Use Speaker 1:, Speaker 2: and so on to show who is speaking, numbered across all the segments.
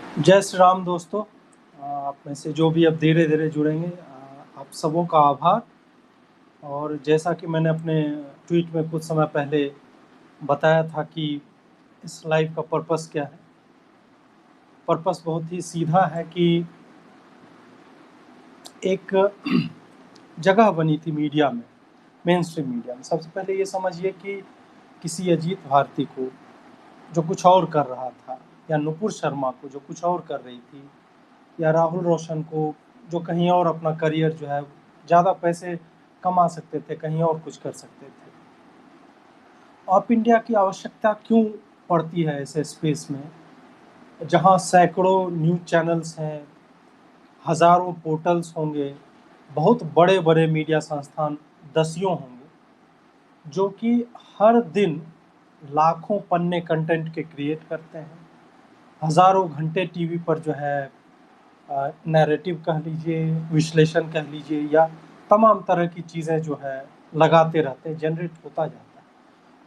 Speaker 1: जय श्री राम दोस्तों। आप में से जो भी अब धीरे धीरे जुड़ेंगे, आप सबों का आभार। और जैसा कि मैंने अपने ट्वीट में कुछ समय पहले बताया था कि इस लाइफ का पर्पस क्या है। पर्पस बहुत ही सीधा है कि एक जगह बनी थी मीडिया में, मेन स्ट्रीम मीडिया में। सबसे पहले ये समझिए कि किसी अजीत भारती को जो कुछ और कर रहा था, या नुपुर शर्मा को जो कुछ और कर रही थी, या राहुल रोशन को जो कहीं और अपना करियर जो है ज़्यादा पैसे कमा सकते थे, कहीं और कुछ कर सकते थे। ऑप इंडिया की आवश्यकता क्यों पड़ती है ऐसे स्पेस में जहां सैकड़ों न्यूज़ चैनल्स हैं, हज़ारों पोर्टल्स होंगे, बहुत बड़े बड़े मीडिया संस्थान दसियों होंगे, जो कि हर दिन लाखों पन्ने कंटेंट के क्रिएट करते हैं, हज़ारों घंटे टीवी पर जो है नैरेटिव कह लीजिए, विश्लेषण कह लीजिए, या तमाम तरह की चीज़ें जो है लगाते रहते हैं, जनरेट होता जाता है।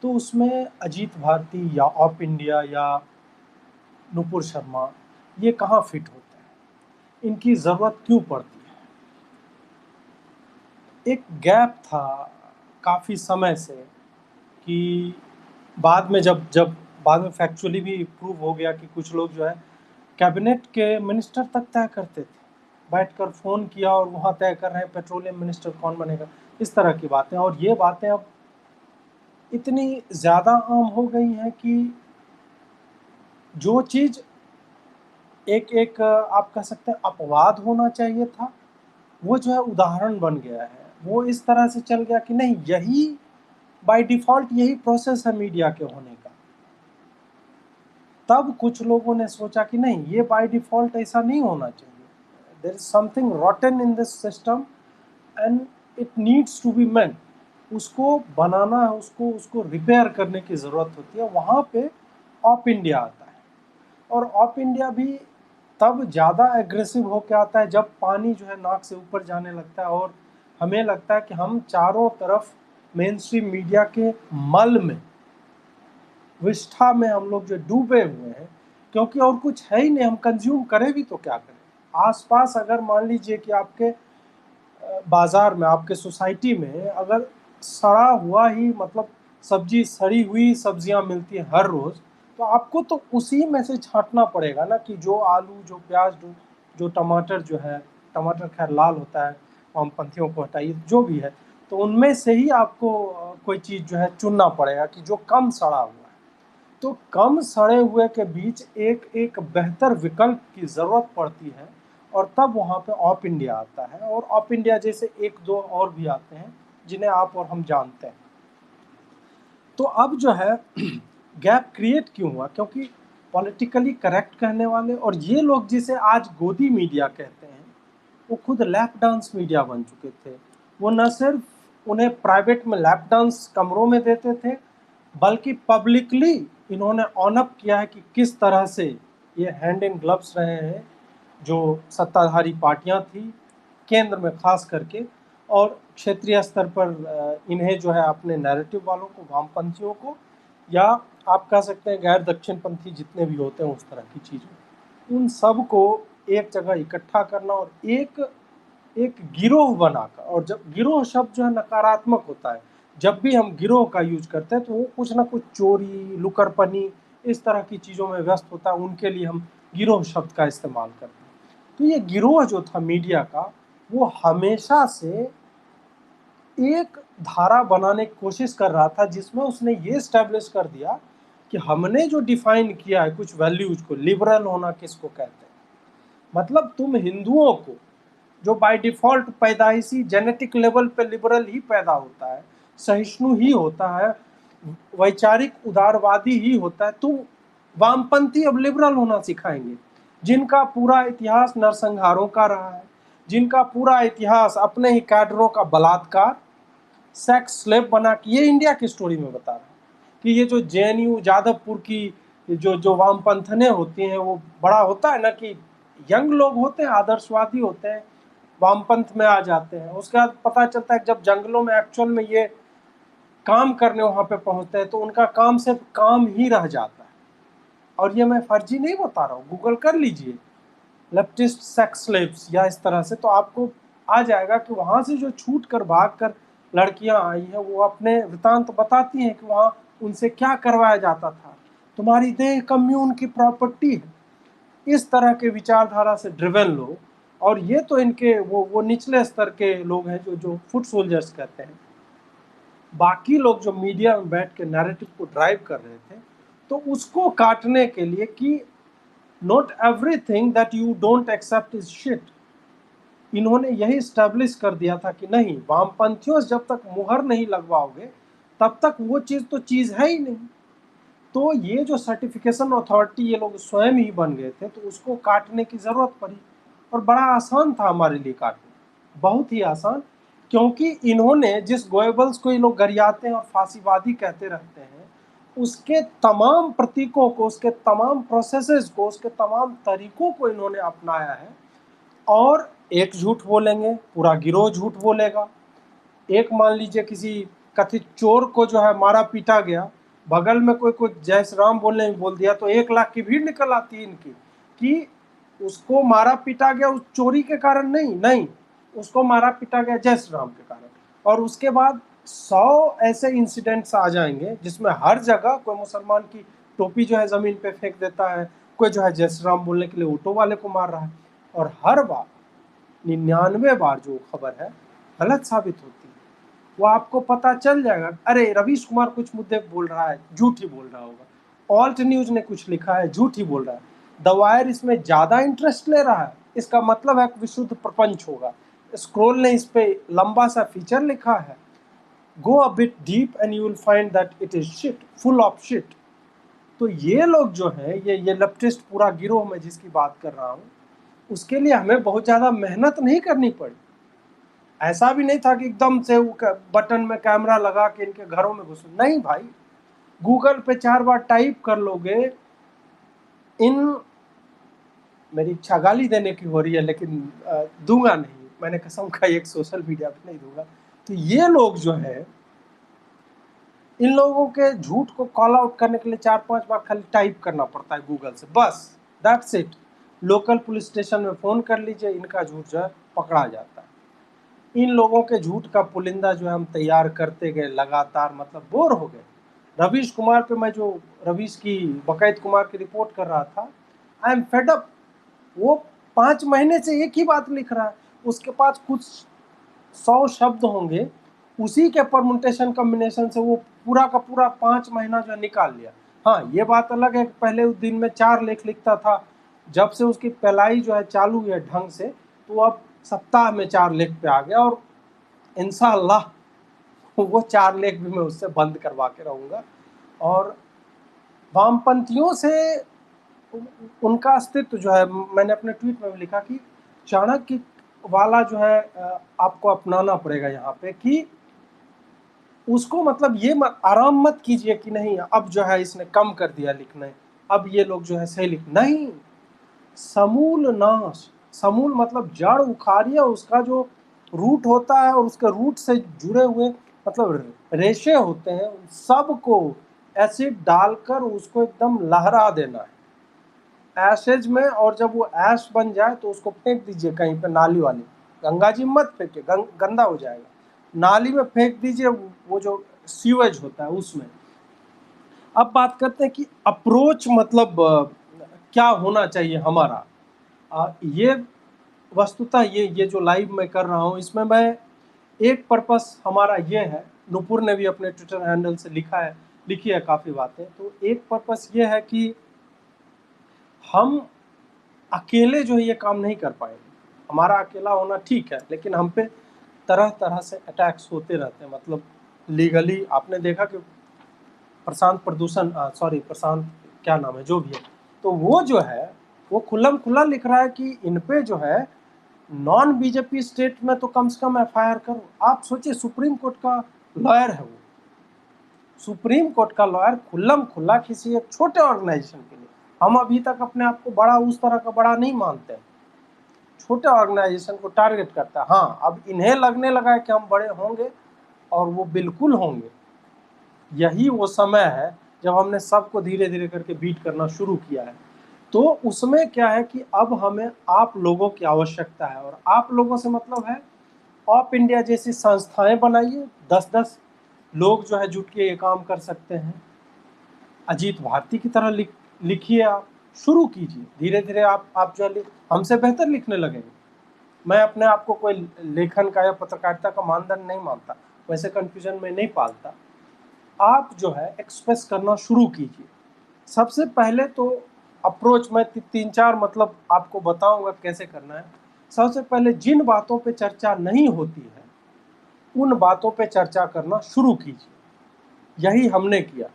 Speaker 1: तो उसमें अजीत भारती या ऑप इंडिया या नुपुर शर्मा ये कहाँ फिट होते हैं, इनकी ज़रूरत क्यों पड़ती है। एक गैप था काफ़ी समय से कि बाद में जब जब बाद में फैक्चुअली भी प्रूव हो गया कि कुछ लोग जो है कैबिनेट के मिनिस्टर तक तय करते थे, बैठकर फ़ोन किया और वहाँ तय कर रहे हैं पेट्रोलियम मिनिस्टर कौन बनेगा, इस तरह की बातें। और ये बातें अब इतनी ज़्यादा आम हो गई हैं कि जो चीज़ एक एक आप कह सकते हैं अपवाद होना चाहिए था, वो जो है उदाहरण बन गया है। वो इस तरह से चल गया कि नहीं, यही बाय डिफ़ॉल्ट यही प्रोसेस है मीडिया के होने का। तब कुछ लोगों ने सोचा कि नहीं, ये बाय डिफ़ॉल्ट ऐसा नहीं होना चाहिए। There is something rotten in this system and it needs to be mend. उसको बनाना है, उसको उसको रिपेयर करने की ज़रूरत होती है। वहाँ पे ऑप इंडिया आता है। और ऑप इंडिया भी तब ज़्यादा एग्रेसिव होकर आता है जब पानी जो है नाक से ऊपर जाने लगता है और हमें लगता है कि हम चारों तरफ मेन स्ट्रीम मीडिया के मल में, विष्ठा में हम लोग जो डूबे हुए हैं, क्योंकि और कुछ है ही नहीं। हम कंज्यूम करें भी तो क्या करें। आसपास अगर मान लीजिए कि आपके बाजार में, आपके सोसाइटी में अगर सड़ा हुआ ही, मतलब सब्जी, सड़ी हुई सब्जियां मिलती है हर रोज, तो आपको तो उसी में से छांटना पड़ेगा ना, कि जो आलू, जो प्याज, जो टमाटर जो है, टमाटर खैर लाल होता है, वामपंथियों को हटाइए, जो भी है, तो उनमें से ही आपको कोई चीज़ जो है चुनना पड़ेगा कि जो कम सड़ा हुआ है। तो कम सड़े हुए के बीच एक एक बेहतर विकल्प की ज़रूरत पड़ती है। और तब वहाँ पे ऑप इंडिया आता है, और ऑप इंडिया जैसे एक दो और भी आते हैं जिन्हें आप और हम जानते हैं। तो अब जो है गैप क्रिएट क्यों हुआ, क्योंकि पॉलिटिकली करेक्ट कहने वाले और ये लोग जिसे आज गोदी मीडिया कहते हैं, वो खुद लैप डांस मीडिया बन चुके थे। वो न सिर्फ उन्हें प्राइवेट में लैप डांस कमरों में देते थे, बल्कि पब्लिकली इन्होंने ऑन अप किया है कि किस तरह से ये हैंड इन ग्लव्स रहे हैं जो सत्ताधारी पार्टियां थी, केंद्र में खास करके, और क्षेत्रीय स्तर पर इन्हें जो है अपने नैरेटिव वालों को, वामपंथियों को, या आप कह सकते हैं गैर दक्षिणपंथी जितने भी होते हैं उस तरह की चीज़ों, उन सब को एक जगह इकट्ठा करना और एक एक गिरोह बनाकर। और जब गिरोह शब्द जो है नकारात्मक होता है, जब भी हम गिरोह का यूज करते हैं तो वो कुछ ना कुछ चोरी, लुकरपनी, इस तरह की चीज़ों में व्यस्त होता है, उनके लिए हम गिरोह शब्द का इस्तेमाल करते हैं। तो ये गिरोह जो था मीडिया का, वो हमेशा से एक धारा बनाने की कोशिश कर रहा था जिसमें उसने ये स्टैब्लिश कर दिया कि हमने जो डिफाइन किया है कुछ वैल्यूज को, लिबरल होना किसको कहते हैं, मतलब तुम हिंदुओं को, जो बाय डिफॉल्ट पैदाइशी जेनेटिक लेवल पे लिबरल ही पैदा होता है, सहिष्णु ही होता है, वैचारिक उदारवादी ही होता है, तो वामपंथी अब लिबरल होना सिखाएंगे, जिनका पूरा इतिहास नरसंहारों का रहा है, जिनका पूरा इतिहास अपने ही कैडरों का बलात्कार, सेक्स स्लेव बना के, ये इंडिया की स्टोरी में बता रहा है कि ये जो जेएनयू जादवपुर की जो जो वामपंथने होती हैं, वो बड़ा होता है ना कि यंग लोग होते हैं, आदर्शवादी होते हैं, वामपंथ में आ जाते हैं। उसके बाद पता चलता है जब जंगलों में एक्चुअल में ये काम करने वहां पे पहुंचते हैं तो उनका काम सिर्फ काम ही रह जाता है। और ये मैं फर्जी नहीं बता रहा हूँ, गूगल कर लीजिए लेफ्टिस्ट सेक्स स्लेव्स या इस तरह से, तो आपको आ जाएगा कि वहाँ से जो छूट कर भाग कर लड़कियाँ आई हैं वो अपने वृतांत बताती हैं कि वहाँ उनसे क्या करवाया जाता था। तुम्हारी देह कम्यून की प्रॉपर्टी है। इस तरह के विचारधारा से ड्रिवन लोग, और ये तो इनके वो निचले स्तर के लोग हैं जो जो फुट सोल्जर्स कहते हैं। बाकी लोग जो मीडिया में बैठ के नैरेटिव को ड्राइव कर रहे थे, तो उसको काटने के लिए कि not everything that you don't accept is shit, इन्होंने यही स्टैब्लिश कर दिया था कि नहीं, वामपंथियों से जब तक मुहर नहीं लगवाओगे तब तक वो चीज़ तो चीज़ है ही नहीं। तो ये जो सर्टिफिकेशन अथॉरिटी ये लोग स्वयं ही बन गए थे, तो उसको काटने की ज़रूरत पड़ी, और बड़ा आसान था हमारे लिए काटना, बहुत ही आसान, क्योंकि इन्होंने जिस गोएबल्स को ये लोग गरियाते हैं और फांसीवादी कहते रहते हैं, उसके तमाम प्रतीकों को, उसके तमाम प्रोसेसेस को, उसके तमाम तरीकों को इन्होंने अपनाया है। और एक झूठ बोलेंगे, पूरा गिरोह झूठ बोलेगा। एक मान लीजिए किसी कथित चोर को जो है मारा पीटा गया, बगल में कोई कोई जय श्री राम बोलने बोल दिया, तो 1 लाख की भीड़ निकल आती है इनकी कि उसको मारा पीटा गया उस चोरी के कारण नहीं, नहीं, उसको मारा पीटा गया जय श्री राम के कारण। और उसके बाद 100 ऐसे इंसिडेंट्स आ जाएंगे जिसमें हर जगह कोई मुसलमान की टोपी जो है जमीन पे फेंक देता है, कोई जो है जय श्री राम बोलने के लिए ऑटो वाले को मार रहा है, और हर बार 99 बार जो खबर है गलत साबित होती है। वो आपको पता चल जाएगा, अरे रवीश कुमार कुछ मुद्दे बोल रहा है, झूठ ही बोल रहा होगा, ऑल्ट न्यूज ने कुछ लिखा है, झूठ ही बोल रहा है, द वायर इसमें ज्यादा इंटरेस्ट ले रहा है, इसका मतलब है विशुद्ध प्रपंच होगा, स्क्रोल ने इस पे लंबा सा फीचर लिखा है, go a bit deep and you will find that it is shit, full of shit. तो ये लोग जो है, ये लेफ्टिस्ट पूरा गिरोह में जिसकी बात कर रहा हूँ, उसके लिए हमें बहुत ज्यादा मेहनत नहीं करनी पड़ी। ऐसा भी नहीं था कि एकदम से वो बटन में कैमरा लगा के इनके घरों में घुस, नहीं भाई, गूगल पे 4 बार टाइप कर लोगे, इन, मेरी इच्छा गाली देने की हो रही है लेकिन दूंगा नहीं, मैंने कसम खाई एक सोशल मीडिया पे नहीं दूंगा। तो ये लोग जो है, इन लोगों के झूठ को कॉल आउट करने के लिए 4-5 बार खाली टाइप करना पड़ता है गूगल से, बस that's it. Local police station में फोन कर लीजिए, इनका झूठ जो है पकड़ा जाता है। इन लोगों के झूठ का पुलिंदा जो है हम तैयार करते गए लगातार, मतलब बोर हो गए। रवीश कुमार पे मैं जो रवीश की बकैत कुमार की रिपोर्ट कर रहा था, आई एम फेड अप। वो 5 महीने से एक ही बात लिख रहा है, उसके पास कुछ 100 शब्द होंगे, उसी के परमुटेशन कॉम्बिनेशन से वो पूरा का पूरा 5 महीना जो निकाल लिया। हाँ, ये बात अलग है कि पहले उस दिन में 4 लेख लिखता था, जब से उसकी पलाई जो है चालू है ढंग से, तो अब सप्ताह में 4 लेख पे आ गया, और इंशाअल्लाह वो 4 लेख भी मैं उससे बंद करवा के रहूँगा। और वामपंथियों से उनका अस्तित्व जो है, मैंने अपने ट्वीट में भी लिखा कि चाणक्य वाला जो है आपको अपनाना पड़ेगा यहाँ पे, कि उसको मतलब ये मत आराम मत कीजिए कि नहीं अब जो है इसने कम कर दिया लिखना, अब ये लोग जो है सही लिख, नहीं, समूल नाश, समूल मतलब जड़ उखाड़िए, उसका जो रूट होता है और उसके रूट से जुड़े हुए मतलब रेशे होते हैं, सबको एसिड डालकर उसको एकदम लहरा देना है एशेज में, और जब वो ऐश बन जाए तो उसको फेंक दीजिए कहीं पे नाली वाली, गंगा जी मत फेंकिए, गंदा हो जाएगा, नाली में फेंक दीजिए, वो जो सीवेज होता है उसमें। अब बात करते हैं कि अप्रोच मतलब क्या होना चाहिए हमारा। ये वस्तुतः ये जो लाइव मैं कर रहा हूँ, इसमें मैं एक पर्पस हमारा ये है, नुपुर ने भी अपने ट्विटर हैंडल से लिखी है काफ़ी बातें, तो एक पर्पस ये है कि हम अकेले जो है ये काम नहीं कर पाएंगे। हमारा अकेला होना ठीक है, लेकिन हम पे तरह तरह से अटैक्स होते रहते हैं, मतलब लीगली आपने देखा कि प्रशांत क्या नाम है जो भी है, तो वो जो है वो खुल्लम खुल्ला लिख रहा है कि इन पे जो है नॉन बीजेपी स्टेट में तो कम से कम एफआईआर करो। आप सोचिए, सुप्रीम कोर्ट का लॉयर है वो, सुप्रीम कोर्ट का लॉयर खुल्लम खुल्ला किसी एक छोटे ऑर्गेनाइजेशन के लिए, हम अभी तक अपने आप को बड़ा उस तरह का बड़ा नहीं मानते, छोटे ऑर्गेनाइजेशन को टारगेट करता है। हाँ, अब इन्हें लगने लगा है कि हम बड़े होंगे, और वो बिल्कुल होंगे। यही वो समय है जब हमने सबको धीरे धीरे करके बीट करना शुरू किया है, तो उसमें क्या है कि अब हमें आप लोगों की आवश्यकता है, और आप लोगों से मतलब है ऑप इंडिया जैसी संस्थाएं बनाइए, 10-10 लोग जो है जुट के ये काम कर सकते हैं। अजीत भारती की तरह लिखिए, आप शुरू कीजिए, धीरे धीरे आप जो है हमसे बेहतर लिखने लगेंगे। मैं अपने आप को कोई लेखन का या पत्रकारिता का मानदंड नहीं मानता, वैसे कन्फ्यूजन में नहीं पालता। आप जो है एक्सप्रेस करना शुरू कीजिए। सबसे पहले तो अप्रोच मैं 3-4 मतलब आपको बताऊंगा कैसे करना है। सबसे पहले जिन बातों पे चर्चा नहीं होती है उन बातों पे चर्चा करना शुरू कीजिए। यही हमने किया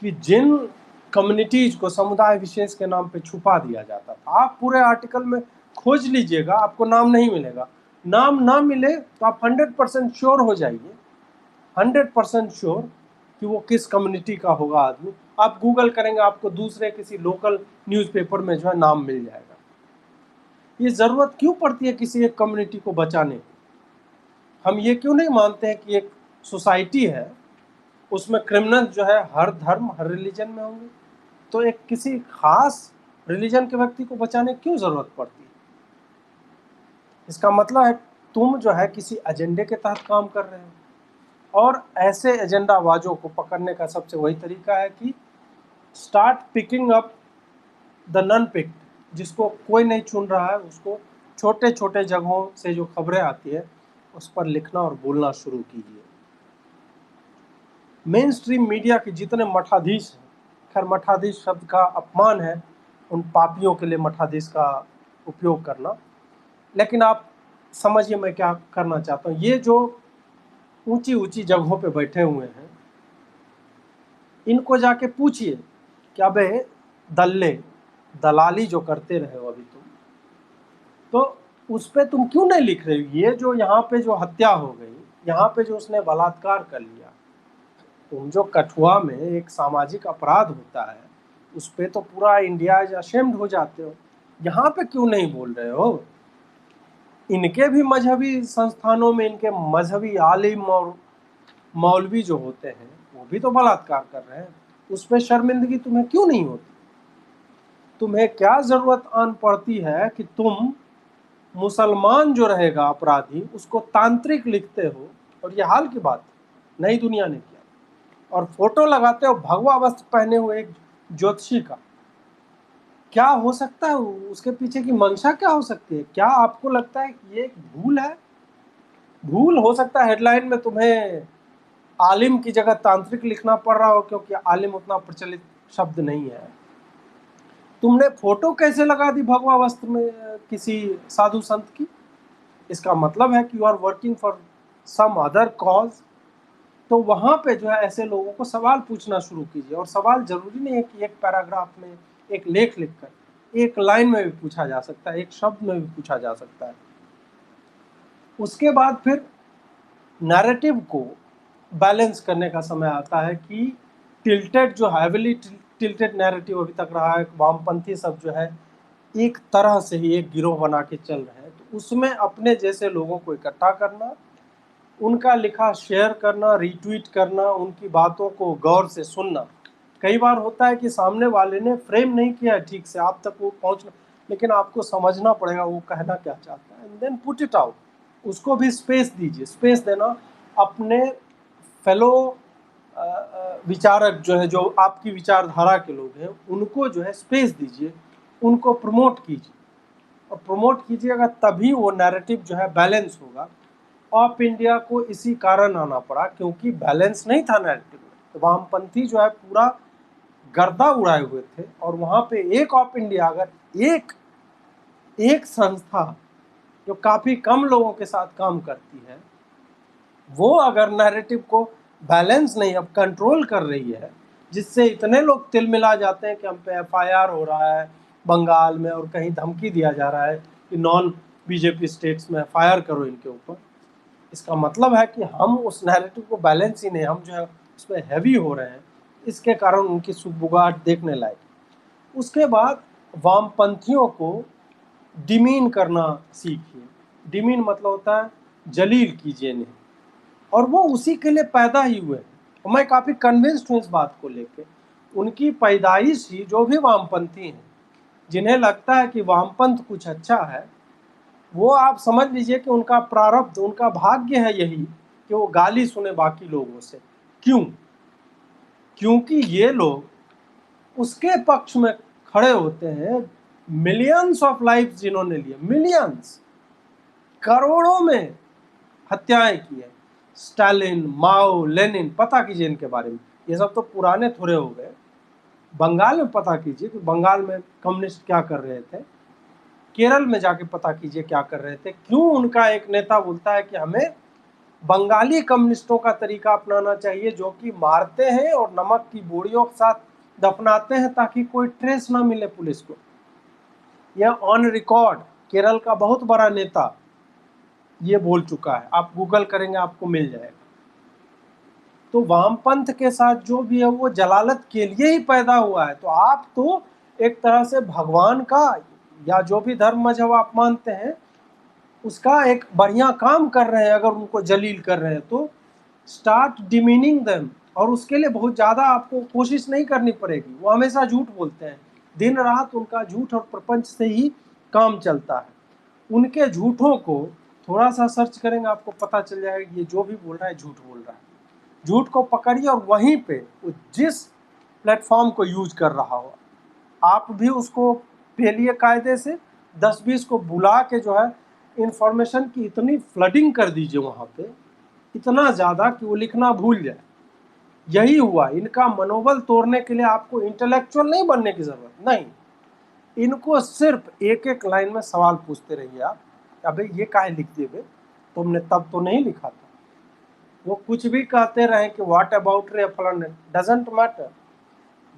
Speaker 1: कि जिन कम्युनिटीज को समुदाय विशेष के नाम पे छुपा दिया जाता था, आप पूरे आर्टिकल में खोज लीजिएगा, आपको नाम नहीं मिलेगा। नाम ना मिले तो आप 100% श्योर हो जाइए, 100% श्योर कि वो किस कम्युनिटी का होगा आदमी। आप गूगल करेंगे, आपको दूसरे किसी लोकल न्यूज़पेपर में जो है नाम मिल जाएगा। ये ज़रूरत क्यों पड़ती है किसी एक कम्युनिटी को बचाने की? हम ये क्यों नहीं मानते हैं कि एक सोसाइटी है, उसमें क्रिमिनल जो है हर धर्म हर रिलीजन में होंगे, तो एक किसी खास रिलीजन के व्यक्ति को बचाने की क्यों ज़रूरत पड़ती है? इसका मतलब है तुम जो है किसी एजेंडे के तहत काम कर रहे हो, और ऐसे एजेंडाबाजों को पकड़ने का सबसे वही तरीका है कि start picking up the non picked, जिसको कोई नहीं चुन रहा है, उसको छोटे छोटे जगहों से जो खबरें आती है उस पर लिखना और बोलना शुरू कीजिए। मेन स्ट्रीम मीडिया के जितने मठाधीश हैं, खैर मठाधीश शब्द का अपमान है उन पापियों के लिए मठाधीश का उपयोग करना, लेकिन आप समझिए मैं क्या करना चाहता हूँ। ये जो ऊंची ऊंची जगहों पे बैठे हुए हैं, इनको जाके पूछिए कि अबे दल्ले दलाली जो करते रहे हो अभी तुम, तो उस पे तुम क्यों नहीं लिख रहे हो? ये जो यहाँ पे जो हत्या हो गई, यहाँ पे जो उसने बलात्कार कर लिया, तुम जो कठुआ में एक सामाजिक अपराध होता है उस पे तो पूरा इंडिया इज अशेम्ड हो जाते हो, यहाँ पे क्यों नहीं बोल रहे हो? इनके भी मजहबी संस्थानों में इनके मजहबी आलिम और मौलवी जो होते हैं वो भी तो बलात्कार कर रहे हैं, उस पर शर्मिंदगी तुम्हें क्यों नहीं होती? तुम्हें क्या जरूरत आन पड़ती है कि तुम मुसलमान जो रहेगा अपराधी उसको तांत्रिक लिखते हो, और ये हाल की बात है, नई दुनिया ने किया, और फोटो लगाते हो भगवा वस्त्र पहने हुए एक ज्योतिषी का। क्या हो सकता है उसके पीछे की मंशा? क्या हो सकती है? क्या आपको लगता है कि ये एक भूल है? भूल हो सकता है हेडलाइन में तुम्हें आलिम की जगह तांत्रिक लिखना पड़ रहा हो, क्योंकि आलिम उतना प्रचलित शब्द नहीं है। तुमने फोटो कैसे लगा दी भगवा वस्त्र में किसी साधु संत की? इसका मतलब है कि you are working for some other cause. तो वहां पे जो है ऐसे लोगों को सवाल पूछना शुरू कीजिए, और सवाल जरूरी नहीं है कि एक पैराग्राफ में, एक लेख लिखकर, एक लाइन में भी पूछा जा सकता है, एक शब्द में भी पूछा जा सकता है। उसके बाद फिर नैरेटिव को बैलेंस करने का समय आता है कि टिल्टेड जो हैविली टिल्टेड नैरेटिव अभी तक रहा है, वामपंथी सब जो है एक तरह से ही एक गिरोह बना के चल रहे हैं, तो उसमें अपने जैसे लोगों को इकट्ठा करना, उनका लिखा शेयर करना, रीट्वीट करना, उनकी बातों को गौर से सुनना। कई बार होता है कि सामने वाले ने फ्रेम नहीं किया है ठीक से, आप तक वो पहुंचना, लेकिन आपको समझना पड़ेगा वो कहना क्या चाहता है, and then put it out. उसको भी स्पेस दीजिए। स्पेस देना, अपने फेलो विचारक जो है, जो आपकी विचारधारा के लोग हैं, उनको जो है स्पेस दीजिए, उनको प्रमोट कीजिए, और प्रमोट कीजिएगा तभी वो नैरेटिव जो है बैलेंस होगा। ऑफ इंडिया को इसी कारण आना पड़ा क्योंकि बैलेंस नहीं था नैरेटिव में, तो वामपंथी जो है पूरा गर्दा उड़ाए हुए थे, और वहाँ पे एक ऑफ इंडिया, अगर एक एक संस्था जो काफ़ी कम लोगों के साथ काम करती है, वो अगर नैरेटिव को बैलेंस नहीं अब कंट्रोल कर रही है, जिससे इतने लोग तिलमिला जाते हैं कि हम पे एफआईआर हो रहा है बंगाल में, और कहीं धमकी दिया जा रहा है कि नॉन बीजेपी स्टेट्स में एफआईआर करो इनके ऊपर, इसका मतलब है कि हम उस नैरेटिव को बैलेंस ही नहीं, हम जो है उस पर हैवी हो रहे हैं, इसके कारण उनकी सुगबुगाहट देखने लायक। उसके बाद वामपंथियों को डिमीन करना सीखिए। डिमीन मतलब होता है जलील कीजिए इन्हें, और वो उसी के लिए पैदा ही हुए हैं, और मैं काफ़ी कन्विंस्ड हूँ इस बात को लेके। उनकी पैदाइश ही, जो भी वामपंथी हैं जिन्हें लगता है कि वामपंथ कुछ अच्छा है, वो आप समझ लीजिए कि उनका प्रारब्ध, उनका भाग्य है यही कि वो गाली सुने बाकी लोगों से। क्यों? क्योंकि ये लोग उसके पक्ष में खड़े होते हैं। मिलियंस ऑफ लाइफ जिन्होंने लिए, मिलियंस, करोड़ों में हत्याएं की है, स्टालिन, माओ, लेनिन, पता कीजिए इनके बारे में। ये सब तो पुराने थोड़े हो गए। बंगाल में पता कीजिए कि बंगाल में कम्युनिस्ट क्या कर रहे थे, केरल में जाके पता कीजिए क्या कर रहे थे। क्यों उनका एक नेता बोलता है कि हमें बंगाली कम्युनिस्टों का तरीका अपनाना चाहिए, जो कि मारते हैं और नमक की बोरियों के साथ दफनाते हैं ताकि कोई ट्रेस ना मिले पुलिस को। यह ऑन रिकॉर्ड केरल का बहुत बड़ा नेता ये बोल चुका है, आप गूगल करेंगे आपको मिल जाएगा। तो वामपंथ के साथ जो भी है वो जलालत के लिए ही पैदा हुआ है। तो आप तो एक तरह से भगवान का, या जो भी धर्म मजहब आप मानते हैं, उसका एक बढ़िया काम कर रहे हैं। अगर उनको जलील कर रहे हैं तो स्टार्ट डिमीनिंग देम, और उसके लिए बहुत ज़्यादा आपको कोशिश नहीं करनी पड़ेगी। वो हमेशा झूठ बोलते हैं, दिन रात उनका झूठ और प्रपंच से ही काम चलता है। उनके झूठों को थोड़ा सा सर्च करेंगे आपको पता चल जाएगा ये जो भी बोल रहा है झूठ बोल रहा है। झूठ को पकड़िए और वहीं पे वो जिस प्लेटफॉर्म को यूज कर रहा हो आप भी उसको पेलिए कायदे से। 10-20 को बुला के जो है इंफॉर्मेशन की इतनी फ्लडिंग कर दीजिए वहाँ पे, इतना ज़्यादा कि वो लिखना भूल जाए। यही हुआ। इनका मनोबल तोड़ने के लिए आपको इंटेलेक्चुअल नहीं बनने की ज़रूरत नहीं। इनको सिर्फ एक एक लाइन में सवाल पूछते रहिए आप, अबे ये काहे लिख दिए बे, तुमने तब तो नहीं लिखा था। वो कुछ भी कहते रहे कि व्हाट अबाउट रे फलाना, doesn't matter,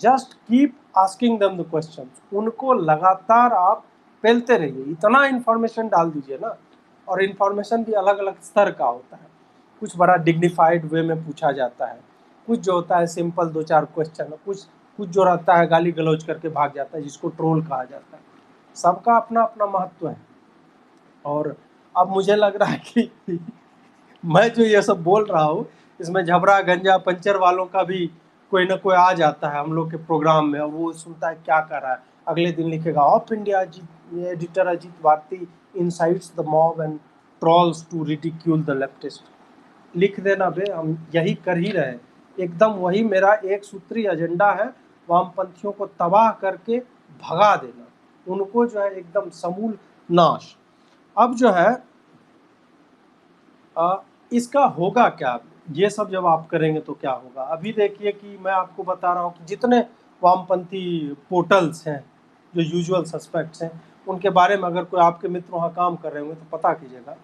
Speaker 1: just keep asking them the question. उनको लगातार आप पेलते रहिए, इतना इन्फॉर्मेशन डाल दीजिए ना। और इन्फॉर्मेशन भी अलग अलग स्तर का होता है। कुछ बड़ा डिग्निफाइड वे में पूछा जाता है, कुछ जो होता है सिंपल 2-4 क्वेश्चन, कुछ कुछ जो रहता है गाली गलौज करके भाग जाता है, जिसको ट्रोल कहा जाता है। सबका अपना अपना महत्व है। और अब मुझे लग रहा है कि मैं जो ये सब बोल रहा हूँ इसमें झबरा गंजा पंचर वालों का भी कोई ना कोई आ जाता है हम लोग के प्रोग्राम में, और वो सुनता है क्या कर रहा है। अगले दिन लिखेगा of India editor Ajeet Bharti incites the mob and trolls to ridicule the leftist. लिख देना बे, हम यही कर ही रहे हैं। एकदम वही मेरा एक सूत्री एजेंडा है, वामपंथियों को तबाह करके भगा देना, उनको जो है एकदम समूल नाश। अब जो है इसका होगा क्या, ये सब जब आप करेंगे तो क्या होगा। अभी देखिए कि मैं आपको बता रहा हूँ कि जितने वामपंथी पोर्टल्स हैं जो यूजुअल सस्पेक्ट्स हैं, उनके बारे में अगर कोई आपके मित्र वहाँ काम कर रहे होंगे तो पता कीजिएगा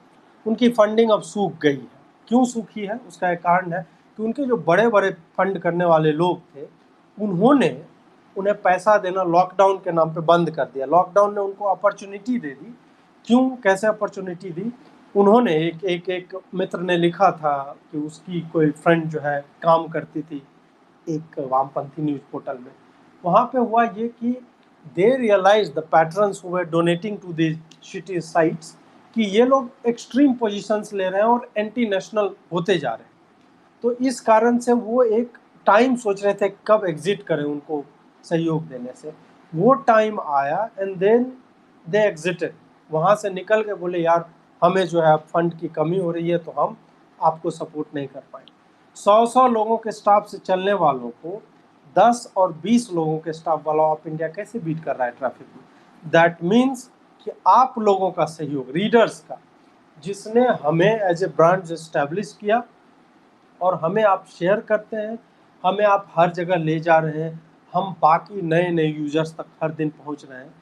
Speaker 1: उनकी फंडिंग अब सूख गई है। क्यों सूखी है उसका एक कारण है कि उनके जो बड़े बड़े फंड करने वाले लोग थे उन्होंने उन्हें पैसा देना लॉकडाउन के नाम पे बंद कर दिया। लॉकडाउन ने उनको अपॉर्चुनिटी दे दी। क्यों, कैसे अपॉर्चुनिटी दी? उन्होंने एक मित्र ने लिखा था कि उसकी कोई फ्रेंड जो है काम करती थी एक वामपंथी न्यूज पोर्टल में। वहाँ पे हुआ ये कि they realize the patterns who were donating to this shitty sites कि ये लोग एक्सट्रीम पोजीशंस ले रहे हैं और एंटी नेशनल होते जा रहे हैं। तो इस कारण से वो एक टाइम सोच रहे थे कब एग्जिट करें उनको सहयोग देने से। वो टाइम आया एंड देन दे एग्जिटेड। वहाँ से निकल के बोले यार हमें जो है फंड की कमी हो रही है तो हम आपको सपोर्ट नहीं कर पाए। 100 लोगों के स्टाफ से चलने वालों को 10 और 20 लोगों के स्टाफ वाला ऑफ इंडिया कैसे बीट कर रहा है ट्रैफिक में। दैट मीन्स कि आप लोगों का सहयोग, रीडर्स का, जिसने हमें एज ए ब्रांड इस्टेब्लिश किया और हमें आप शेयर करते हैं, हमें आप हर जगह ले जा रहे हैं, हम बाकी नए नए यूजर्स तक हर दिन पहुंच रहे हैं,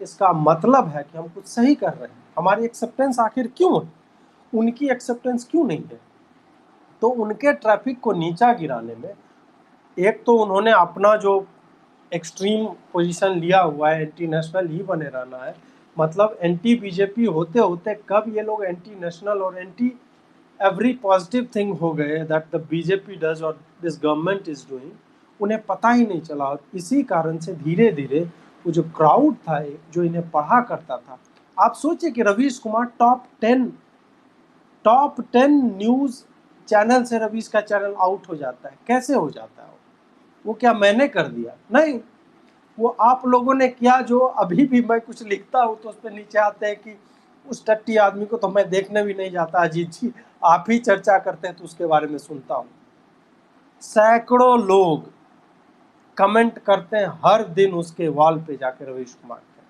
Speaker 1: इसका मतलब है कि हम कुछ सही कर रहे हैं। हमारी एक्सेप्टेंस आखिर क्यों है, उनकी एक्सेप्टेंस क्यों नहीं है? तो उनके ट्रैफिक को नीचा गिराने में एक तो उन्होंने अपना जो एक्सट्रीम पोजीशन लिया हुआ है, एंटी नेशनल ही बने रहना है। मतलब एंटी बीजेपी होते होते कब ये लोग एंटी नेशनल और एंटी एवरी पॉजिटिव थिंग हो गए दैट द बीजेपी डज और दिस गवर्नमेंट इज डूइंग, उन्हें पता ही नहीं चला। और इसी कारण से धीरे धीरे वो जो क्राउड था जो इन्हें पढ़ा करता था, आप सोचिए कि Ravish Kumar top 10 news channel से रवीश का चैनल आउट हो जाता है, कैसे हो जाता है? वो क्या मैंने कर दिया? नहीं, वो आप लोगों ने किया। जो अभी भी मैं कुछ लिखता हूँ तो उस पर नीचे आते हैं कि उस टट्टी आदमी को तो मैं देखने भी नहीं जाता, अजीत जी आप ही चर्चा करते हैं तो उसके बारे में सुनता हूँ। सैकड़ों लोग कमेंट करते हैं हर दिन उसके वॉल पे जाके रवीश कुमार के,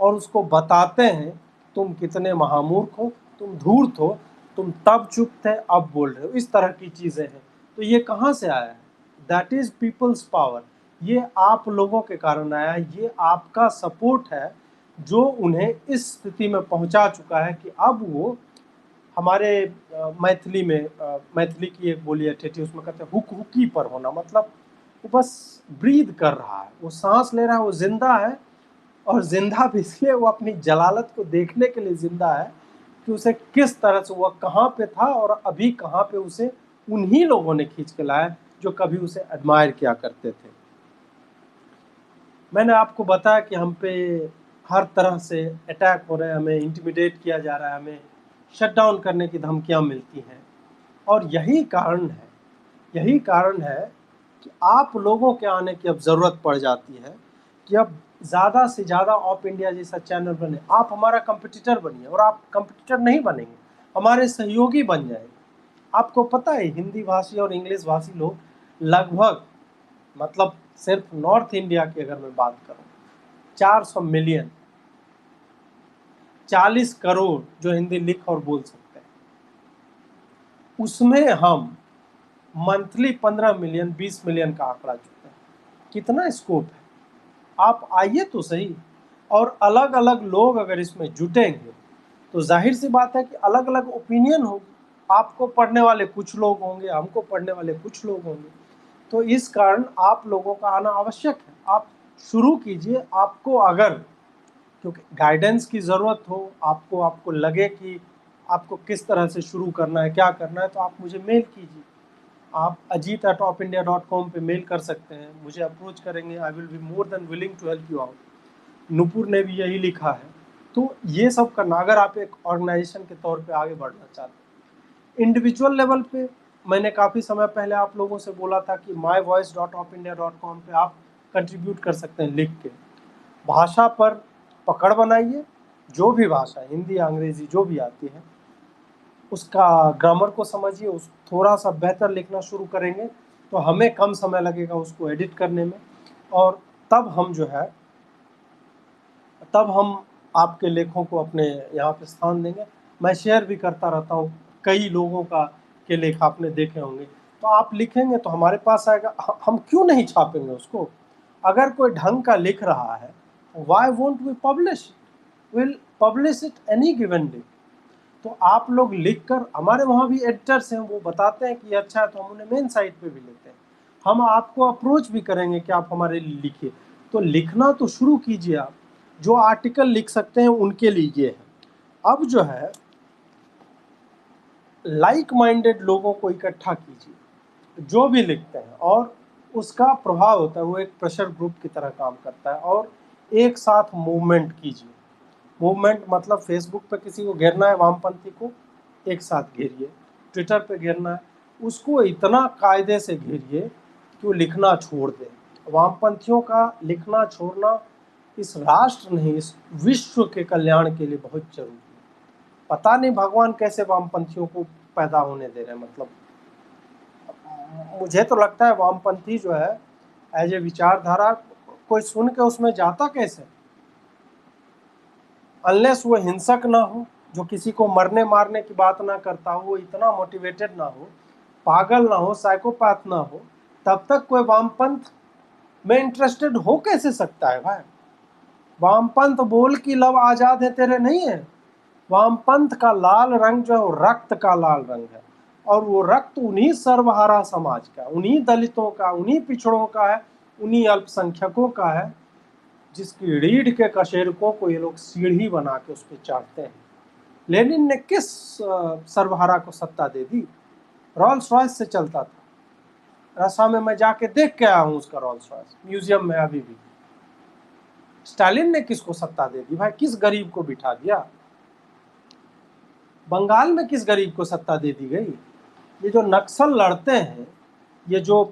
Speaker 1: और उसको बताते हैं तुम कितने महामूर्ख हो, तुम धूर्त हो, तुम तब चुप थे अब बोल रहे हो। इस तरह की चीजें हैं। तो ये कहाँ से आया है? That is peoples power. ये आप लोगों के कारण आया है, ये आपका सपोर्ट है जो उन्हें इस स्थिति में पहुंचा चुका है कि अब वो हमारे मैथिली में मैथिली की एक बोली है ठेठी, उसमें कहते हैं हुक हुकी पर होना, मतलब वो बस ब्रीद कर रहा है, वो सांस ले रहा है, वो जिंदा है। और जिंदा भी इसलिए वो अपनी जलालत को देखने के लिए जिंदा है कि उसे किस तरह से, वह कहाँ पे था और अभी कहाँ पे उसे उन्हीं लोगों ने खींच के लाया जो कभी उसे एडमायर किया करते थे। मैंने आपको बताया कि हम पे हर तरह से अटैक हो रहे हैं, हमें इंटिमिडेट किया जा रहा है, हमें शट डाउन करने की धमकियां मिलती हैं। और यही कारण है कि आप लोगों के आने की अब ज़रूरत पड़ जाती है कि अब ज़्यादा से ज़्यादा ऑफ इंडिया जैसा चैनल बने। आप हमारा कंपटीटर बनिए, और आप कंपटीटर नहीं बनेंगे, हमारे सहयोगी बन जाएंगे। आपको पता है हिंदी भाषी और इंग्लिश भाषी लोग लगभग, मतलब सिर्फ नॉर्थ इंडिया की अगर मैं बात करूं, 400 मिलियन, 40 करोड़ जो हिंदी लिख और बोल सकते हैं, उसमें हम मंथली 15 मिलियन 20 मिलियन का आंकड़ा चुके हैं। कितना स्कोप है? आप आइए तो सही। और अलग अलग लोग अगर इसमें जुटेंगे तो जाहिर सी बात है कि अलग अलग ओपिनियन होगी। आपको पढ़ने वाले कुछ लोग होंगे, हमको पढ़ने वाले कुछ लोग होंगे। तो इस कारण आप लोगों का आना आवश्यक है। आप शुरू कीजिए। आपको अगर क्योंकि गाइडेंस की ज़रूरत हो, आपको लगे कि आपको किस तरह से शुरू करना है, क्या करना है, तो आप मुझे मेल कीजिए। आप ajit@opindia.com पे मेल कर सकते हैं, मुझे अप्रोच करेंगे। I will be more than willing to help you out. Nupur ने भी यही लिखा है। तो ये सब करना, अगर आप एक ऑर्गेनाइजेशन के तौर पे आगे बढ़ना चाहते हैं। इंडिविजुअल लेवल पे मैंने काफ़ी समय पहले आप लोगों से बोला था कि myvoice.opindia.com पे आप कंट्रीब्यूट कर सकते हैं लिख के। भाषा पर पकड़ बनाइए, जो भी भाषा, हिंदी या अंग्रेजी जो भी आती है, उसका ग्रामर को समझिए, उस थोड़ा सा बेहतर लिखना शुरू करेंगे तो हमें कम समय लगेगा उसको एडिट करने में। और तब हम आपके लेखों को अपने यहाँ पे स्थान देंगे। मैं शेयर भी करता रहता हूँ, कई लोगों का के लेख आपने देखे होंगे। तो आप लिखेंगे तो हमारे पास आएगा, हम क्यों नहीं छापेंगे उसको? अगर कोई ढंग का लिख रहा है, why won't we publish? Will publish it any given day. तो आप लोग लिखकर, हमारे वहाँ भी एडिटर्स हैं, वो बताते हैं कि अच्छा है, तो हम उन्हें मेन साइट पे भी लेते हैं। हम आपको अप्रोच भी करेंगे कि आप हमारे लिए लिखिए। तो लिखना तो शुरू कीजिए। आप जो आर्टिकल लिख सकते हैं उनके लिए ये है। अब जो है, लाइक माइंडेड लोगों को इकट्ठा कीजिए जो भी लिखते हैं, और उसका प्रभाव होता है, वो एक प्रेशर ग्रुप की तरह काम करता है। और एक साथ मूवमेंट कीजिए। मूवमेंट मतलब फेसबुक पे किसी को घेरना है, वामपंथी को एक साथ घेरिए। ट्विटर पे घेरना है, उसको इतना कायदे से घेरिए कि वो लिखना छोड़ दे। वामपंथियों का लिखना छोड़ना इस राष्ट्र नहीं, इस विश्व के कल्याण के लिए बहुत जरूरी है। पता नहीं भगवान कैसे वामपंथियों को पैदा होने दे रहे हैं। मतलब मुझे तो लगता है वामपंथी जो है, एज ए विचारधारा, कोई सुन के उसमें जाता कैसे? अनलेस वो हिंसक ना हो, जो किसी को मरने मारने की बात ना करता हो, वो इतना मोटिवेटेड ना हो, पागल ना हो, साइकोपैथ ना हो, तब तक कोई वामपंथ में इंटरेस्टेड हो कैसे सकता है भाई? वामपंथ बोल की लब आजाद है तेरे नहीं है। वामपंथ का लाल रंग जो है वो रक्त का लाल रंग है, और वो रक्त उन्हीं सर्वहारा समाज का, उन्हीं दलितों का, उन्हीं पिछड़ों का है, उन्हीं अल्पसंख्यकों का है, जिसकी रीढ़ के कशेरुकों को ये लोग सीढ़ी बना के उस पर चढ़ते हैं। लेनिन ने किस सर्वहारा को सत्ता दे दी? रॉल्स रॉयस से चलता था। रसा में मैं जाके देख के आया हूँ उसका रॉल्स रॉयस, म्यूजियम में अभी भी। स्टालिन ने किसको सत्ता दे दी भाई? किस गरीब को बिठा दिया? बंगाल में किस गरीब को सत्ता दे दी गई? ये जो नक्सल लड़ते हैं, ये जो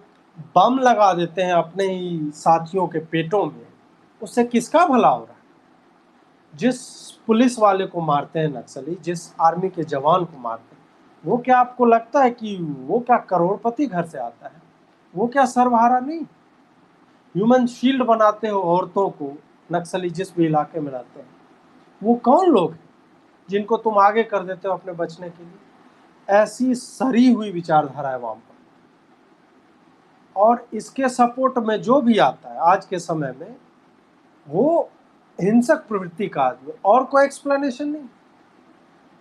Speaker 1: बम लगा देते हैं अपने ही साथियों के पेटों में, उससे किसका भला हो रहा है? जिस पुलिस वाले को मारते हैं नक्सली, जिस आर्मी के जवान को मारते हैं, वो क्या आपको लगता है कि वो क्या करोड़पति घर से आता है? वो क्या सर्वहारा नहीं? ह्यूमन शील्ड बनाते हो औरतों को, नक्सली जिस भी इलाके में रहते हैं, वो कौन लोग हैं जिनको तुम आगे कर देते हो अपने बचने के लिए? ऐसी सड़ी हुई विचारधारा है वहां पर। और इसके सपोर्ट में जो भी आता है आज के समय में, वो हिंसक प्रवृत्ति का आदमी, और कोई एक्सप्लेनेशन नहीं।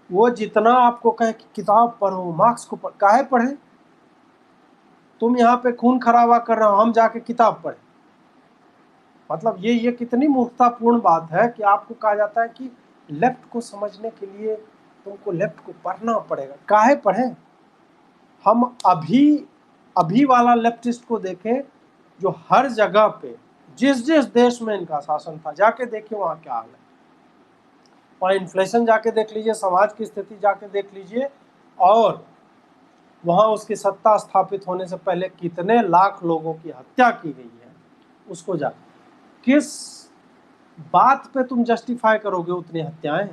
Speaker 1: वो जितना आपको कहे कि किताब पढ़ो, मार्क्स को काहे पढ़े? तुम यहाँ पे खून खराबा कर रहे हो, हम जाके किताब पढ़े? मतलब ये कितनी मूर्खतापूर्ण बात है कि आपको कहा जाता है कि लेफ्ट को समझने के लिए तुमको लेफ्ट को पढ़ना पड़ेगा। काहे पढ़ें? हम अभी अभी वाला लेफ्टिस्ट को देखें जो हर जगह पे, जिस जिस देश में इनका शासन था, जाके देखिए वहाँ क्या हाल है। वहाँ इन्फ्लेशन जाके देख लीजिए, समाज की स्थिति जाके देख लीजिए, और वहाँ उसकी सत्ता स्थापित होने से पहले कितने लाख लोगों की हत्या की गई है, उसको जा किस बात पे तुम जस्टिफाई करोगे उतनी हत्याएं?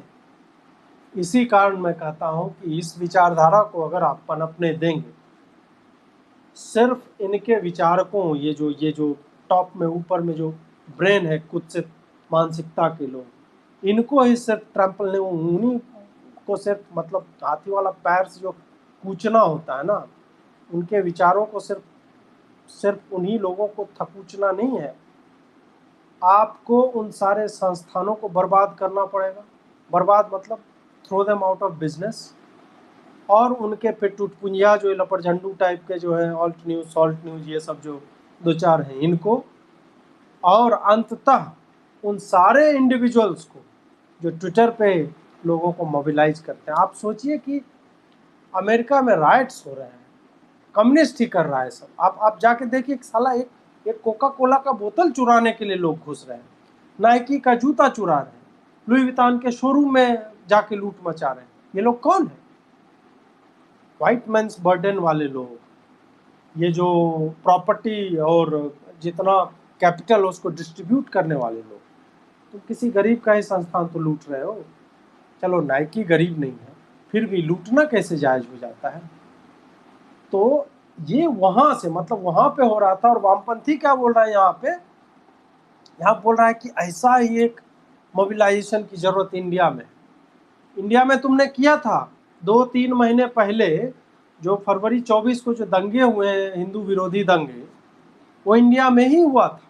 Speaker 1: इसी कारण मैं कहता हूं कि इस विचारधारा को अगर आप पनपने देंगे, सिर्फ इनके विचारकों, ये जो टॉप में ऊपर में जो ब्रेन है, कुत्सित मानसिकता के लोग, इनको ही सिर्फ ट्रैम्पल ने, उन्हीं को सिर्फ, मतलब हाथी वाला पैर से जो कूचना होता है ना, उनके विचारों को सिर्फ सिर्फ उन्हीं लोगों को थकूचना नहीं है, आपको उन सारे संस्थानों को बर्बाद करना पड़ेगा। बर्बाद मतलब throw them out of business. और उनके फिर टुटपुंजिया जो लपड़ झंडू टाइप के जो है, ऑल्ट न्यूज, सॉल्ट न्यूज, ये सब जो दो चार हैं, इनको, और अंततः उन सारे इंडिविजुअल्स को जो ट्विटर पे लोगों को मोबिलाइज करते हैं। आप सोचिए कि अमेरिका में राइट्स हो रहे हैं, कम्युनिस्ट ही कर रहा है सब। आप जाके देखिए, साला एक कोका कोला का बोतल चुराने के लिए लोग घुस रहे हैं, नाइकी का जूता चुरा रहे हैं, लुई वितान के शोरूम में जाके लूट मचा रहे हैं। ये लोग कौन है? व्हाइट मैन्स बर्डन वाले लोग, ये जो प्रॉपर्टी और जितना कैपिटल उसको डिस्ट्रीब्यूट करने वाले लोग। तो किसी गरीब का ही संस्थान तो लूट रहे हो। चलो नाइकी गरीब नहीं है, फिर भी लूटना कैसे जायज हो जाता है? तो ये वहां से, मतलब वहां पे हो रहा था। और वामपंथी क्या बोल रहा है यहाँ पे? यहाँ बोल रहा है कि ऐसा ही एक मोबिलाइजेशन की जरूरत इंडिया में। इंडिया में तुमने किया था 2-3 महीने पहले, जो फरवरी 24 को जो दंगे हुए हैं, हिंदू विरोधी दंगे, वो इंडिया में ही हुआ था।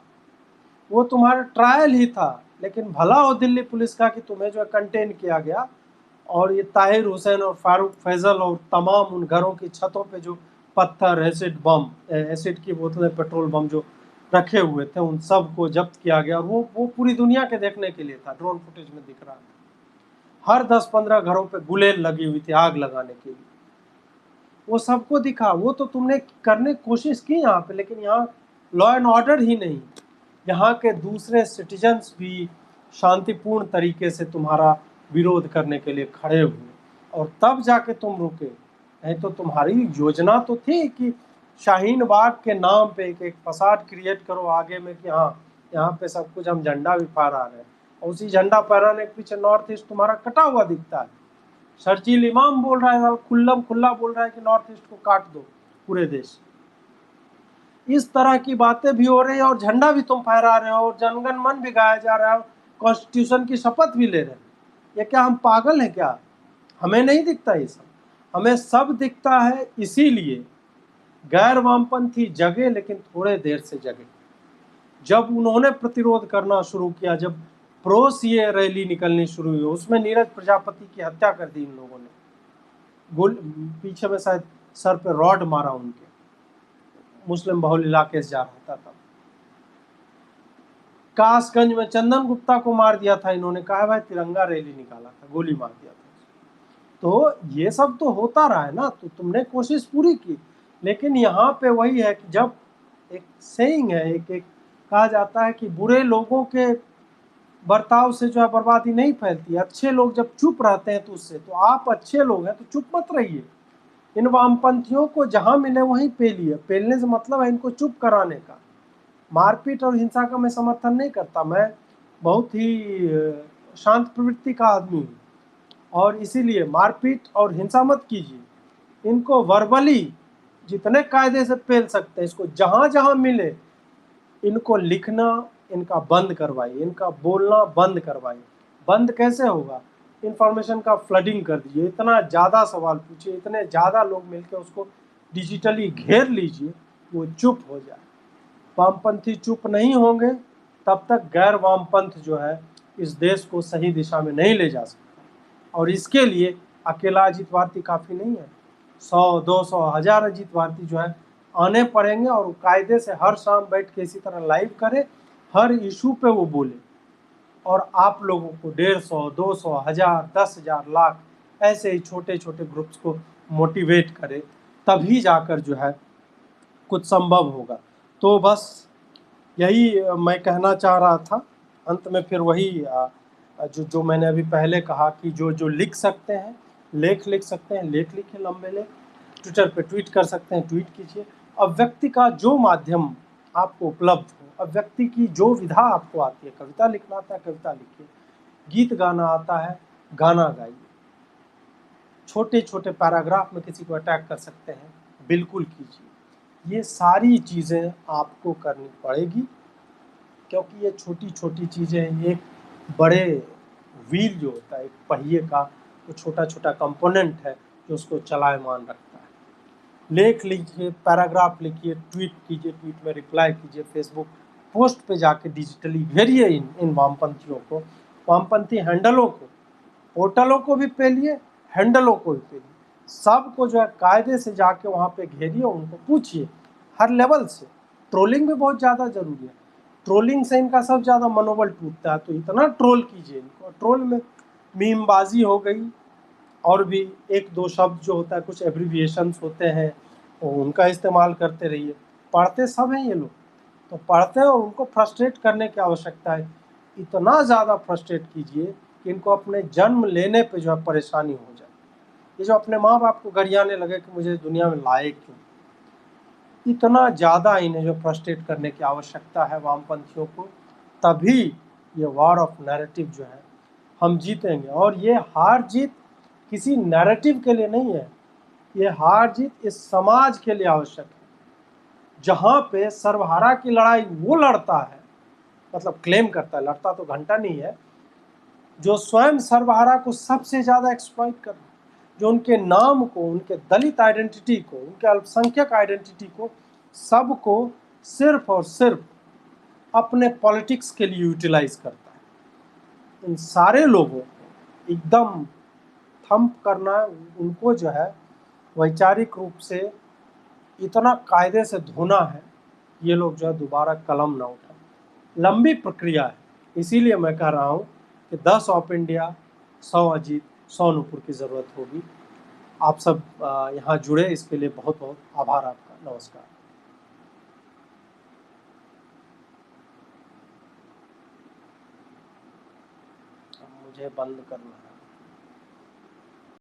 Speaker 1: वो तुम्हारा ट्रायल ही था। लेकिन भला हो दिल्ली पुलिस का कि तुम्हें जो है कंटेन किया गया, और ये ताहिर हुसैन और फारूक फैजल और तमाम उन घरों की छतों पे जो पत्थर, एसिड बम, एसिड की बोतलें, पेट्रोल बम जो रखे हुए थे, उन सब को जब्त किया गया। और वो पूरी दुनिया के देखने के लिए था, ड्रोन फुटेज में दिख रहा था। हर 10-15 घरों पे गुलेल लगी हुई थी आग लगाने के लिए। वो सबको दिखा। वो तो तुमने करने की कोशिश की यहाँ पे, लेकिन यहाँ लॉ एंड ऑर्डर ही नहीं। यहाँ के दूसरे सिटीजन्स भी शांतिपूर्ण तरीके से तुम्हारा विरोध करने के लिए खड़े हुए, और तब जाके तुम रुके। नहीं तो तुम्हारी योजना तो थी कि शाहीन बाग के नाम पे एक फसाद क्रिएट करो आगे में कि हाँ, यहाँ पे सब कुछ हम झंडा भी फहरा रहे हैं, और उसी झंडा फहराने के पीछे नॉर्थ ईस्ट तुम्हारा कटा हुआ दिखता है। शर्जील इमाम बोल रहा है, खुल्लम खुल्ला बोल रहा है कि नॉर्थ ईस्ट को काट दो पूरे देश। इस तरह की बातें भी हो रही है, और झंडा भी तुम फहरा रहे हो, और जनगण मन भी गाया जा रहा है, कॉन्स्टिट्यूशन की शपथ भी ले रहे हैं। ये क्या हम पागल हैं क्या? हमें नहीं दिखता ये सब? हमें सब दिखता है। इसीलिए गैर वामपंथी जगे, लेकिन थोड़े देर से जगे। जब उन्होंने प्रतिरोध करना शुरू किया, जब प्रो सीए रैली निकलनी शुरू हुई, उसमें नीरज प्रजापति की हत्या कर दी इन लोगों ने। गोल पीछे में शायद सर पे रॉड मारा उनके, मुस्लिम बहुल इलाके से जा रहा था तब। कासगंज में चंदन गुप्ता को मार दिया था इन्होंने, कहा भाई तिरंगा रैली निकाला था, गोली मार दिया था। तो ये सब तो होता रहा है ना, तो तुमने कोशिश पूरी की। लेकिन यहाँ पे वही है कि जब एक सेइंग है, एक कहा जाता है कि बुरे लोगों के बर्ताव से जो है बर्बादी नहीं फैलती, अच्छे लोग जब चुप रहते हैं तो उससे। तो आप अच्छे लोग हैं तो चुप मत रहिए, इन वामपंथियों को जहां मिले वहीं पेलिए। पेलने से मतलब है इनको चुप कराने का। मारपीट और हिंसा का मैं समर्थन नहीं करता, मैं बहुत ही शांत प्रवृत्ति का आदमी हूँ, और इसीलिए मारपीट और हिंसा मत कीजिए। इनको वर्बली जितने कायदे से पेल सकते हैं, इसको जहां जहां मिले इनको लिखना इनका बंद करवाइए, इनका बोलना बंद करवाइए। बंद कैसे होगा? इंफॉर्मेशन का फ्लडिंग कर दीजिए, इतना ज़्यादा सवाल पूछिए, इतने ज़्यादा लोग मिलकर उसको डिजिटली घेर लीजिए, वो चुप हो जाए। वामपंथी चुप नहीं होंगे तब तक गैर वामपंथ जो है इस देश को सही दिशा में नहीं ले जा सकता। और इसके लिए अकेला अजीत भारती काफ़ी नहीं है, 100, 200, 1000 अजीत भारती जो है आने पड़ेंगे, और कायदे से हर शाम बैठ के इसी तरह लाइव करे, हर इशू पे वो बोले, और आप लोगों को 150, 200, 1000, 10,000, लाख ऐसे ही छोटे छोटे ग्रुप्स को मोटिवेट करे, तभी जाकर जो है कुछ संभव होगा। तो बस यही मैं कहना चाह रहा था। अंत में फिर वही जो मैंने अभी पहले कहा कि जो जो लिख सकते हैं लेख लिख सकते हैं, लेख लिखे, लंबे लेख। ट्विटर पे ट्वीट कर सकते हैं, ट्वीट कीजिए। अब व्यक्ति का जो माध्यम आपको उपलब्ध हो, अब व्यक्ति की जो विधा आपको आती है, कविता लिखना आता है कविता लिखिए, गीत गाना आता है गाना गाइए, छोटे छोटे पैराग्राफ में किसी को अटैक कर सकते हैं, बिल्कुल कीजिए। ये सारी चीज़ें आपको करनी पड़ेगी, क्योंकि ये छोटी छोटी चीज़ें एक बड़े व्हील जो होता है, एक पहिए का वो छोटा छोटा कंपोनेंट है जो उसको चलायमान रखता है। लेख लिखिए, पैराग्राफ लिखिए, ट्वीट कीजिए, ट्वीट में रिप्लाई कीजिए, फेसबुक पोस्ट पे जाके डिजिटली घेरिए इन वामपंथियों को, वामपंथी हैंडलों को, पोर्टलों को भी पेलिए, हैंडलों को भी पेलिए, सबको जो है कायदे से जाके वहाँ पे घेरिए, उनको पूछिए हर लेवल से। ट्रोलिंग भी बहुत ज़्यादा जरूरी है, ट्रोलिंग से इनका सब ज़्यादा मनोबल टूटता है, तो इतना ट्रोल कीजिए इनको। ट्रोल में मीमबाजी हो गई, और भी एक दो शब्द जो होता है, कुछ एब्रीविएशंस होते हैं, तो उनका इस्तेमाल करते रहिए। पढ़ते सब हैं ये लोग, तो पढ़ते हैं और उनको फ्रस्ट्रेट करने की आवश्यकता है। इतना ज़्यादा फ्रस्ट्रेट कीजिए कि इनको अपने जन्म लेने पे जो है परेशानी हो जाए। ये जो अपने माँ बाप को गरियाने लगे कि मुझे दुनिया में लाए क्यों, इतना ज़्यादा इन्हें जो फ्रस्ट्रेट करने की आवश्यकता है वामपंथियों को, तभी ये वॉर ऑफ नैरेटिव जो है हम जीतेंगे। और ये हार जीत किसी नैरेटिव के लिए नहीं है, ये हार जीत इस समाज के लिए आवश्यक है, जहाँ पे सर्वहारा की लड़ाई वो लड़ता है, मतलब क्लेम करता है, लड़ता तो घंटा नहीं है, जो स्वयं सर्वहारा को सबसे ज़्यादा एक्सप्लॉइट कर रहा है, जो उनके नाम को, उनके दलित आइडेंटिटी को, उनके अल्पसंख्यक आइडेंटिटी को, सबको सिर्फ और सिर्फ अपने पॉलिटिक्स के लिए यूटिलाइज करता है। इन सारे लोगों को एकदम थंप करना, उनको जो है वैचारिक रूप से इतना कायदे से धोना है, ये लोग जो है दोबारा कलम ना उठाएं। लंबी प्रक्रिया है, इसीलिए मैं कह रहा हूँ कि 10 ऑफ इंडिया, 100 अजीत, 100 नूपुर की ज़रूरत होगी। आप सब यहाँ जुड़े, इसके लिए बहुत बहुत आभार आपका। नमस्कार। अब मुझे बंद करना है।